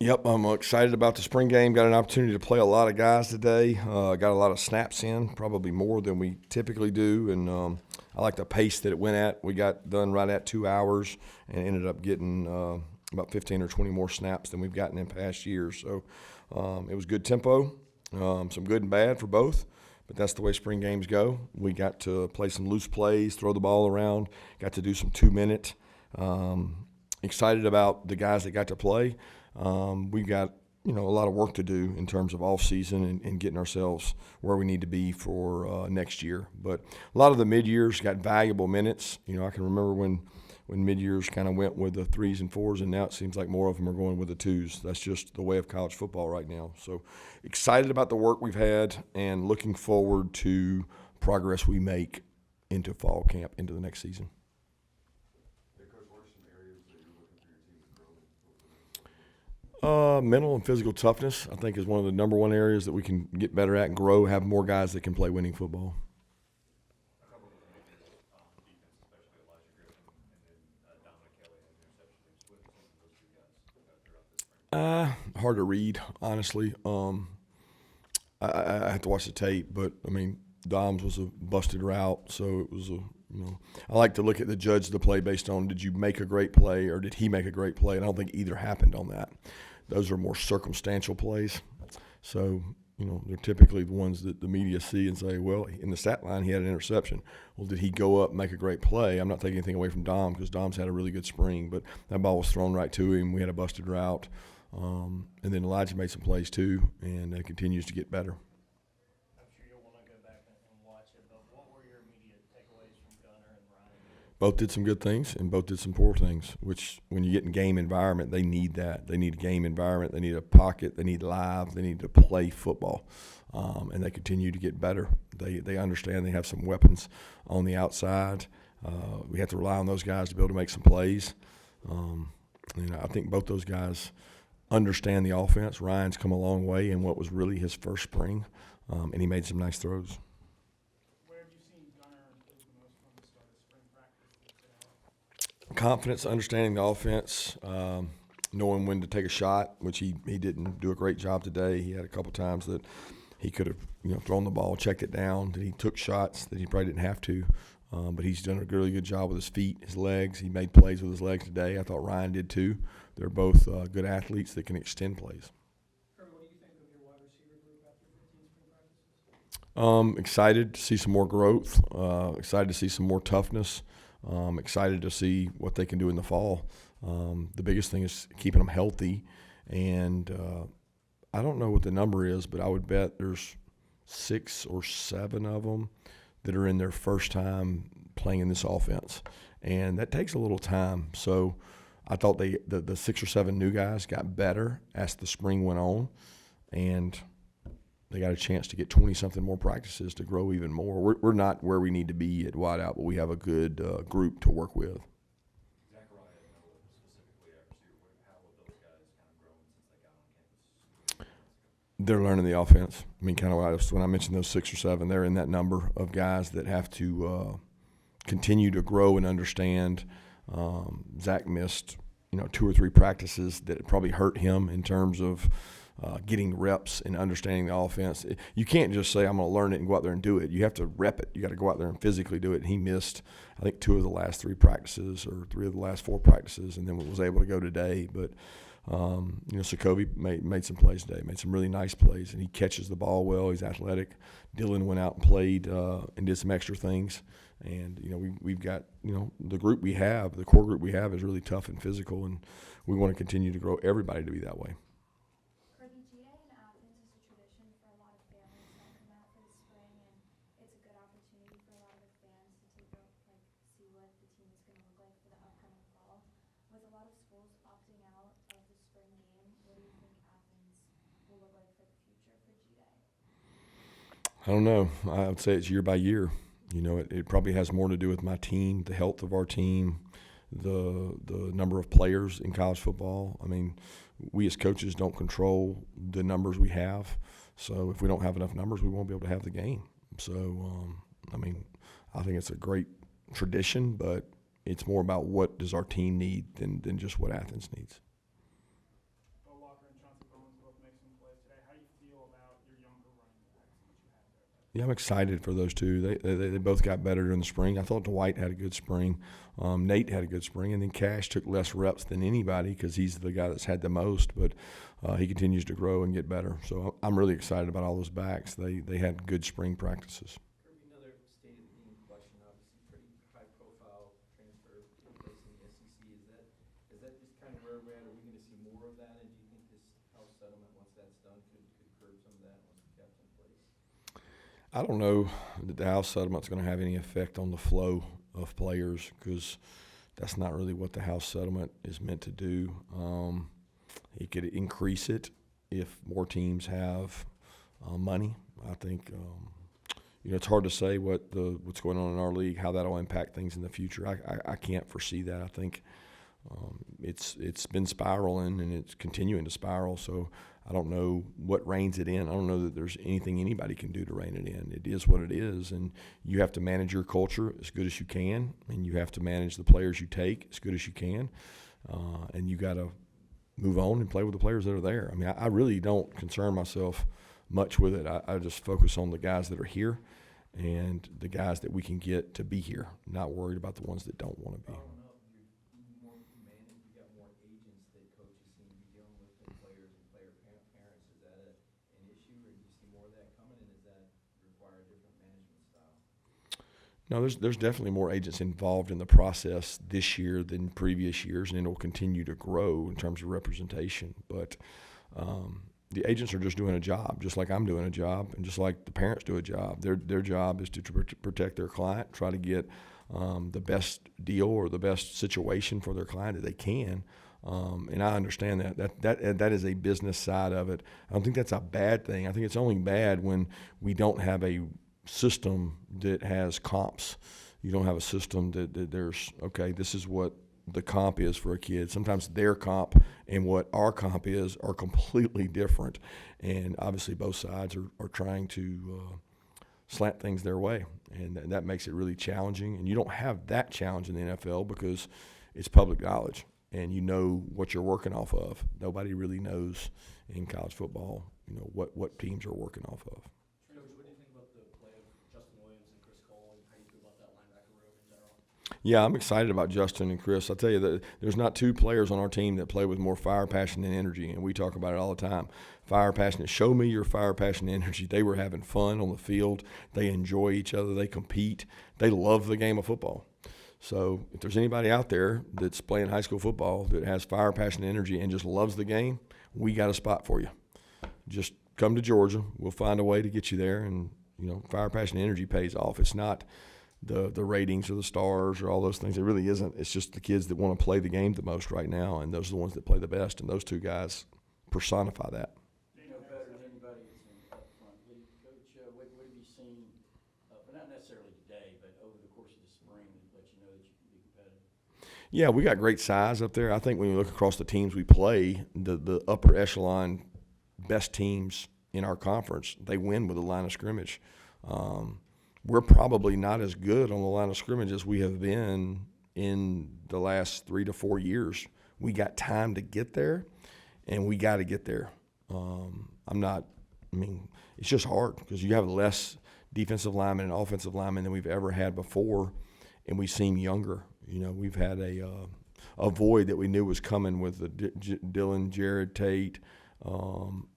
Yep, I'm excited about the spring game. Got an opportunity to play a lot of guys today. Got a lot of snaps in, probably more than we typically do, and I like the pace that it went at. We got done right at 2 hours and ended up getting about 15 or 20 more snaps than we've gotten in past years. So it was good tempo, some good and bad for both. But that's the way spring games go. We got to play some loose plays, throw the ball around, got to do some 2-minute. Excited about the guys that got to play. We've got a lot of work to do in terms of off season and getting ourselves where we need to be for next year. But a lot of the mid years got valuable minutes. I can remember when mid years kind of went with the 3s and 4s, and now it seems like more of them are going with the 2s. That's just the way of college football right now. So excited about the work we've had and looking forward to progress we make into fall camp, into the next season. Mental and physical toughness, I think, is one of the number one areas that we can get better at and grow, have more guys that can play winning football. Hard to read, honestly. I have to watch the tape, but, Dom's was a busted route, so it was I like to look at the judge of the play based on did you make a great play or did he make a great play, and I don't think either happened on that. Those are more circumstantial plays. So, they're typically the ones that the media see and say, well, in the stat line he had an interception. Well, did he go up and make a great play? I'm not taking anything away from Dom because Dom's had a really good spring, but that ball was thrown right to him. We had a busted route. And then Elijah made some plays too, and it continues to get better. I'm sure you'll want to go back and watch it, but what were your immediate takeaways from Gunner and Ryan? Both did some good things and both did some poor things, which when you get in game environment, they need that. They need game environment. They need a pocket. They need live. They need to play football. And they continue to get better. They understand they have some weapons on the outside. We have to rely on those guys to be able to make some plays. I think both those guys understand the offense. Ryan's come a long way in what was really his first spring, and he made some nice throws. Where have you seen Gunner improve the most from the start of spring practice? Confidence, understanding the offense, knowing when to take a shot, which he didn't do a great job today. He had a couple times that he could have thrown the ball, checked it down, that he took shots that he probably didn't have to. But he's done a really good job with his feet, his legs. He made plays with his legs today. I thought Ryan did too. They're both good athletes that can extend plays. Kirby, what do you think of your wide receiver group after 15 spring practices? Excited to see some more growth. Excited to see some more toughness. Excited to see what they can do in the fall. The biggest thing is keeping them healthy. And I don't know what the number is, but I would bet there's 6 or 7 of them that are in their first time playing in this offense. And that takes a little time. So I thought the 6 or 7 new guys got better as the spring went on, and they got a chance to get 20-something more practices to grow even more. We're not where we need to be at wideout, but we have a good group to work with. They're learning the offense. When I mentioned those 6 or 7, they're in that number of guys that have to continue to grow and understand. Zach missed, 2 or 3 practices that probably hurt him in terms of getting reps and understanding the offense. You can't just say, I'm going to learn it and go out there and do it. You have to rep it. You got to go out there and physically do it. And he missed, I think, 2 of the last 3 practices or 3 of the last 4 practices, and then was able to go today. But Sokovi made some plays today, made some really nice plays, and he catches the ball well. He's athletic. Dylan went out and played and did some extra things. And, we've got, the group we have, the core group we have is really tough and physical, and we want to continue to grow everybody to be that way. Kirby, GA in Athens is a tradition for a lot of families that come out for the spring, and it's a good opportunity for a lot of the fans to see what the team is going to look like for the upcoming fall. With a lot of schools opting out of the spring game, what do you think Athens will look like for the future for GA? I don't know. I would say it's year by year. It probably has more to do with my team, the health of our team, the number of players in college football. We as coaches don't control the numbers we have. So if we don't have enough numbers, we won't be able to have the game. So, I think it's a great tradition, but it's more about what does our team need than just what Athens needs. Bo Walker and Yeah, I'm excited for those two. They both got better during the spring. I thought Dwight had a good spring. Nate had a good spring, and then Cash took less reps than anybody because he's the guy that's had the most. But he continues to grow and get better. So I'm really excited about all those backs. They had good spring practices. Kirby, another state of the union question. Obviously, pretty high-profile transfer in place in the SEC. Is that just kind of where we're at? Are we going to see more of that? And do you think this house settlement, once that's done, could curb some of that once it's kept in place? I don't know that the House settlement's going to have any effect on the flow of players because that's not really what the House settlement is meant to do. It could increase it if more teams have money. I think it's hard to say what's going on in our league, how that'll impact things in the future. I can't foresee that. I think it's been spiraling and it's continuing to spiral. So I don't know what reins it in. I don't know that there's anything anybody can do to rein it in. It is what it is, and you have to manage your culture as good as you can, and you have to manage the players you take as good as you can, and you got to move on and play with the players that are there. I mean, I really don't concern myself much with it. I just focus on the guys that are here and the guys that we can get to be here, not worried about the ones that don't want to be. You're more managed. You got more agents that coaches seem to be dealing with than players and player parents. Is that an issue, or do you see more of that coming, and does that require a different management style? No, there's definitely more agents involved in the process this year than previous years, and it will continue to grow in terms of representation. But the agents are just doing a job, just like I'm doing a job, and just like the parents do a job. Their job is to protect their client, try to get the best deal or the best situation for their client that they can. And I understand that is a business side of it. I don't think that's a bad thing. I think it's only bad when we don't have a system that has comps. You don't have a system that there's, okay, this is what the comp is for a kid. Sometimes their comp and what our comp is are completely different. And obviously both sides are trying to slant things their way. And that makes it really challenging. And you don't have that challenge in the NFL because it's public knowledge and you know what you're working off of. Nobody really knows in college football, what teams are working off of. Coach, what do you think about the play of Justin Williams and Chris Cole, and how do you feel about that linebacker room in general? Yeah, I'm excited about Justin and Chris. I'll tell you that there's not two players on our team that play with more fire, passion, and energy, and we talk about it all the time. Fire, passion, show me your fire, passion, and energy. They were having fun on the field. They enjoy each other. They compete. They love the game of football. So if there's anybody out there that's playing high school football that has fire, passion, and energy and just loves the game, we got a spot for you. Just come to Georgia. We'll find a way to get you there, and fire, passion, and energy pays off. It's not the ratings or the stars or all those things. It really isn't. It's just the kids that want to play the game the most right now, and those are the ones that play the best, and those two guys personify that. You know better than anybody that's in up front league. Coach, what have you seen, but not necessarily today, but over the course of the spring that let you know that you can be competitive? Yeah, we got great size up there. I think when you look across the teams we play, the upper echelon best teams in our conference, they win with a line of scrimmage. We're probably not as good on the line of scrimmage as we have been in the last 3 to 4 years. We got time to get there, and we got to get there. It's just hard because you have less defensive linemen and offensive linemen than we've ever had before, and we seem younger. We've had a void that we knew was coming with the Dylan, Jared, Tate,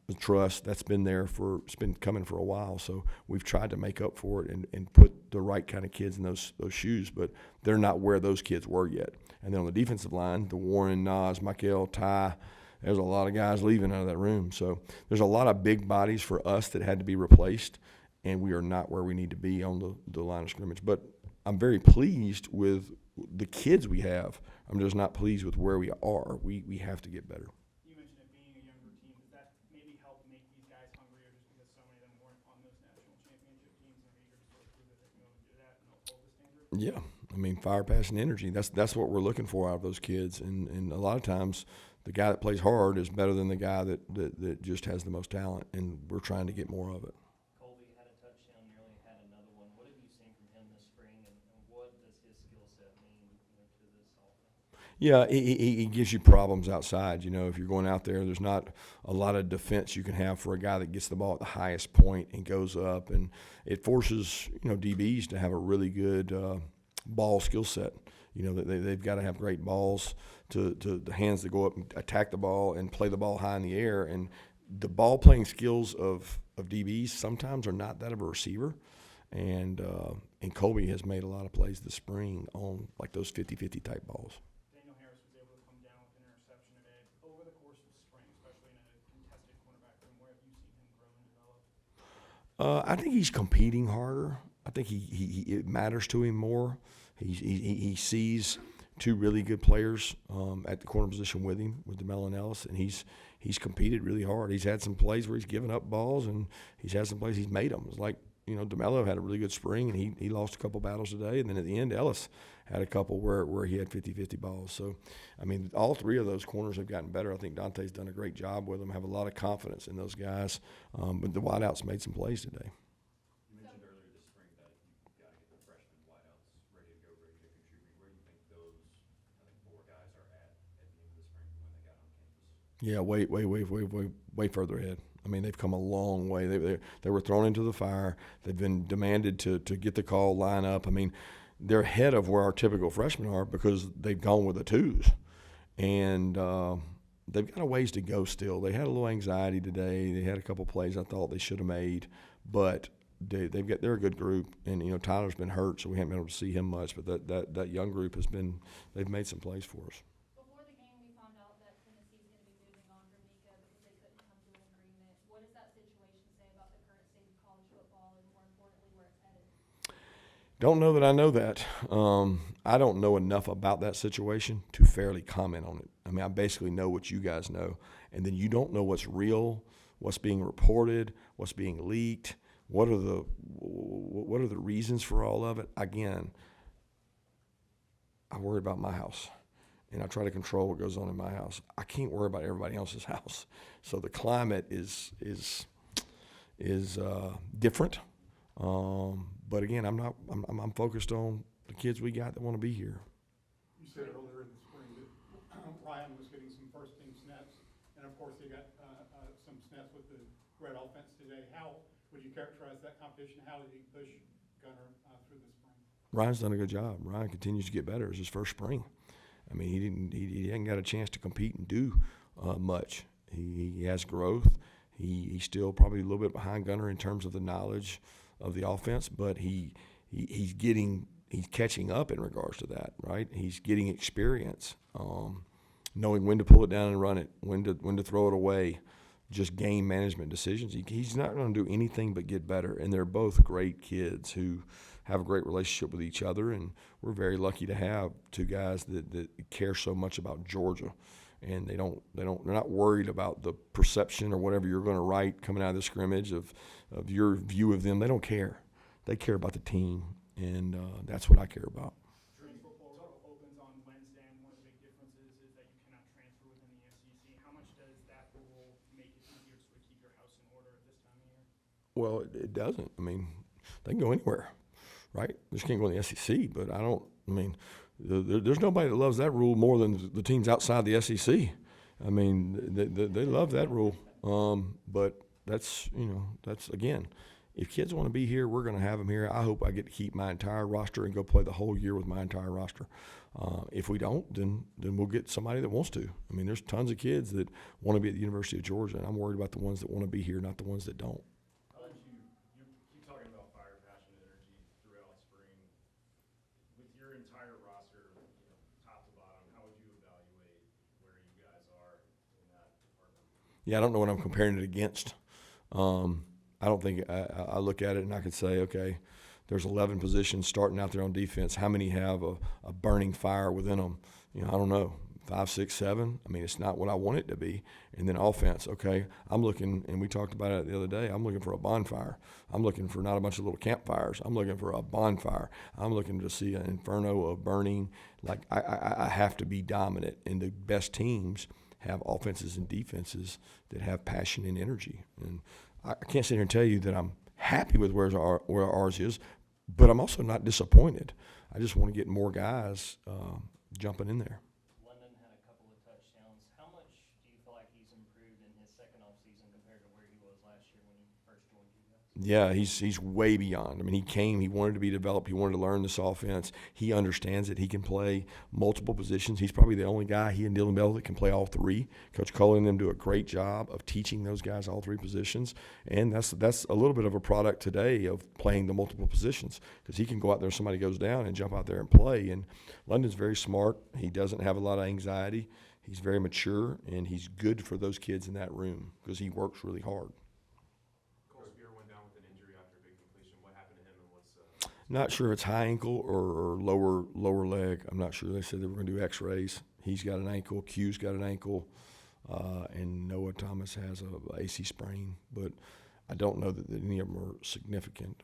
the trust that's been there it's been coming for a while. So we've tried to make up for it and put the right kind of kids in those shoes, but they're not where those kids were yet. And then on the defensive line, the Warren, Nas, Michael, Ty, there's a lot of guys leaving out of that room. So there's a lot of big bodies for us that had to be replaced, and we are not where we need to be on the line of scrimmage. But I'm very pleased with the kids we have. I'm just not pleased with where we are. We have to get better. You mentioned it being a younger team. Does that maybe help make these guys hungrier just because so many of them weren't on those national championship teams and are eager to sort of prove that they can go and do that and they'll hold the standard? Yeah, fire, passion, energy. That's what we're looking for out of those kids. And a lot of times the guy that plays hard is better than the guy that just has the most talent, and we're trying to get more of it. Colby had a touchdown, nearly had another one. What have you seen from him this spring, and what does his skill set mean to this offense? Yeah, he gives you problems outside. You know, if you're going out there, there's not a lot of defense you can have for a guy that gets the ball at the highest point and goes up, and it forces DBs to have a really good ball skill set. You know, they've got to have great balls to the hands that go up and attack the ball and play the ball high in the air. And the ball playing skills of DBs sometimes are not that of a receiver. And Colby has made a lot of plays this spring on like those 50-50 type balls. Daniel Harris was able to come down with an interception today. Over the course of spring, especially in a contested cornerback room, where have you seen him grow and develop? I think he's competing harder. I think it matters to him more. He sees two really good players at the corner position with him, with DeMelo and Ellis, and he's competed really hard. He's had some plays where he's given up balls, and he's had some plays he's made them. It's like, DeMelo had a really good spring, and he lost a couple battles today, and then at the end, Ellis had a couple where he had 50-50 balls. So, I mean, all three of those corners have gotten better. I think Dante's done a great job with them, have a lot of confidence in those guys, but the wideouts made some plays today. You mentioned earlier this spring that you've got to get the freshman wideouts ready to go, ready to contribute. Where do you think those, four guys are at the end of the spring when they got on campus? Yeah, way further ahead. I mean, they've come a long way. They were thrown into the fire. They've been demanded to get the call, line up. I mean, they're ahead of where our typical freshmen are because they've gone with the twos. And they've got a ways to go still. They had a little anxiety today. They had a couple plays I thought they should have made. But they're a good group. And, Tyler's been hurt, so we haven't been able to see him much. But that young group they've made some plays for us. Before the game, we found out that Tennessee's going to be moving on from Mika because they couldn't come to an agreement. What does that situation say about the current state of college football and, more importantly, where it's headed? Don't know that I know that. I don't know enough about that situation to fairly comment on it. I mean, I basically know what you guys know, and then you don't know what's real, what's being reported, what's being leaked. What are the reasons for all of it? Again, I worry about my house, and I try to control what goes on in my house. I can't worry about everybody else's house. So the climate is different. But again, I'm focused on the kids we got that want to be here. You said earlier in the spring that Ryan was getting some first team snaps, and of course he got some snaps with the Red offense today. How would you characterize that competition? How did he push Gunner through the spring? Ryan's done a good job. Ryan continues to get better. It's his first spring. I mean, he hadn't got a chance to compete and do much. He has growth. He's still probably a little bit behind Gunner in terms of the knowledge of the offense, but he's catching up in regards to that, right? He's getting experience, knowing when to pull it down and run it, when to throw it away, just game management decisions. He's not going to do anything but get better, and they're both great kids who have a great relationship with each other, and we're very lucky to have two guys that care so much about Georgia. And they're not worried about the perception or whatever you're going to write coming out of the scrimmage of your view of them. They don't care. They care about the team, and that's what I care about. Spring football opens on Wednesday, and one of the big differences is that you cannot transfer within the SEC. How much does that rule make it easier to sort of keep your house in order at this time of year? Well, it doesn't. I mean, they can go anywhere, right? They just can't go in the SEC, but there's nobody that loves that rule more than the teams outside the SEC. I mean, they love that rule. But that's again, if kids want to be here, we're going to have them here. I hope I get to keep my entire roster and go play the whole year with my entire roster. If we don't, then we'll get somebody that wants to. I mean, there's tons of kids that want to be at the University of Georgia, and I'm worried about the ones that want to be here, not the ones that don't. You keep talking about fire, passion, and energy throughout spring. With your entire roster, top to bottom, how would you evaluate where you guys are in that department? Yeah, I don't know what I'm comparing it against. I don't think I look at it and I could say, okay, there's 11 positions starting out there on defense. How many have a burning fire within them? I don't know. 5, 6, 7. I mean, it's not what I want it to be. And then offense, okay, I'm looking, and we talked about it the other day, I'm looking for a bonfire. I'm looking for not a bunch of little campfires. I'm looking for a bonfire. I'm looking to see an inferno of burning. Like, I have to be dominant, and the best teams have offenses and defenses that have passion and energy. And I can't sit here and tell you that I'm happy with where ours is, but I'm also not disappointed. I just want to get more guys jumping in there. One season compared to where he was last year when he first joined you guys? Yeah, he's way beyond. I mean, he wanted to be developed. He wanted to learn this offense. He understands it. He can play multiple positions. He's probably the only guy, he and Dylan Bell, that can play all three. Coach Cullen and them do a great job of teaching those guys all three positions. And that's a little bit of a product today of playing the multiple positions, because he can go out there, somebody goes down, and jump out there and play. And London's very smart. He doesn't have a lot of anxiety. He's very mature, and he's good for those kids in that room because he works really hard. Not sure if it's high ankle or lower leg. I'm not sure. They said they were going to do X-rays. He's got an ankle. Q's got an ankle, and Noah Thomas has a AC sprain. But I don't know that any of them are significant.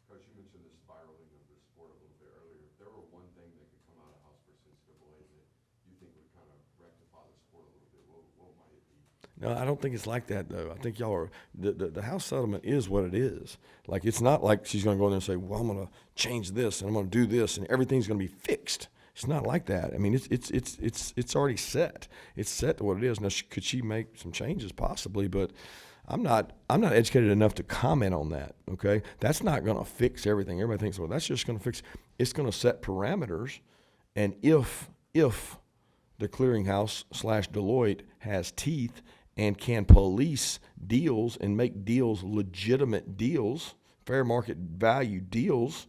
Coach, you mentioned the spiraling of the sport a little bit earlier. If there were one thing that could come out of House versus NCAA that you think would kind of rectify the sport a little bit, what might it be? No, I don't think it's like that, though. I think y'all are the House settlement is what it is. Like, it's not like she's going to go in there and say, well, I'm going to change this and I'm going to do this and everything's going to be fixed. It's not like that. I mean, it's already set. It's set to what it is. Now, could she make some changes? Possibly, but I'm not educated enough to comment on that. Okay, that's not going to fix everything. Everybody thinks, well, that's just going to fix. It's going to set parameters, and if the clearinghouse / Deloitte has teeth and can police deals and make deals legitimate deals, fair market value deals,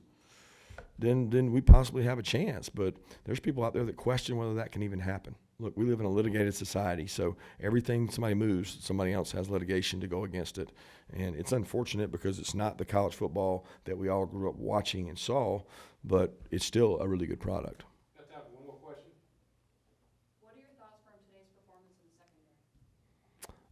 then we possibly have a chance. But there's people out there that question whether that can even happen. Look, we live in a litigated society, so everything somebody moves, somebody else has litigation to go against it. And it's unfortunate because it's not the college football that we all grew up watching and saw, but it's still a really good product. Got time for one more question? What are your thoughts from today's performance in the secondary?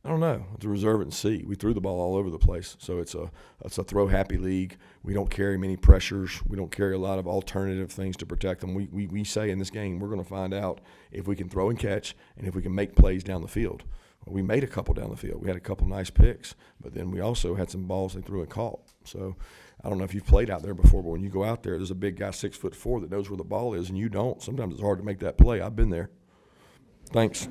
I don't know. Have to reserve it and see. We threw the ball all over the place, so it's a throw happy league. We don't carry many pressures. We don't carry a lot of alternative things to protect them. We say in this game we're going to find out if we can throw and catch and if we can make plays down the field. Well, we made a couple down the field. We had a couple nice picks, but then we also had some balls they threw and caught. So I don't know if you've played out there before, but when you go out there, there's a big guy 6'4" that knows where the ball is, and you don't. Sometimes it's hard to make that play. I've been there. Thanks.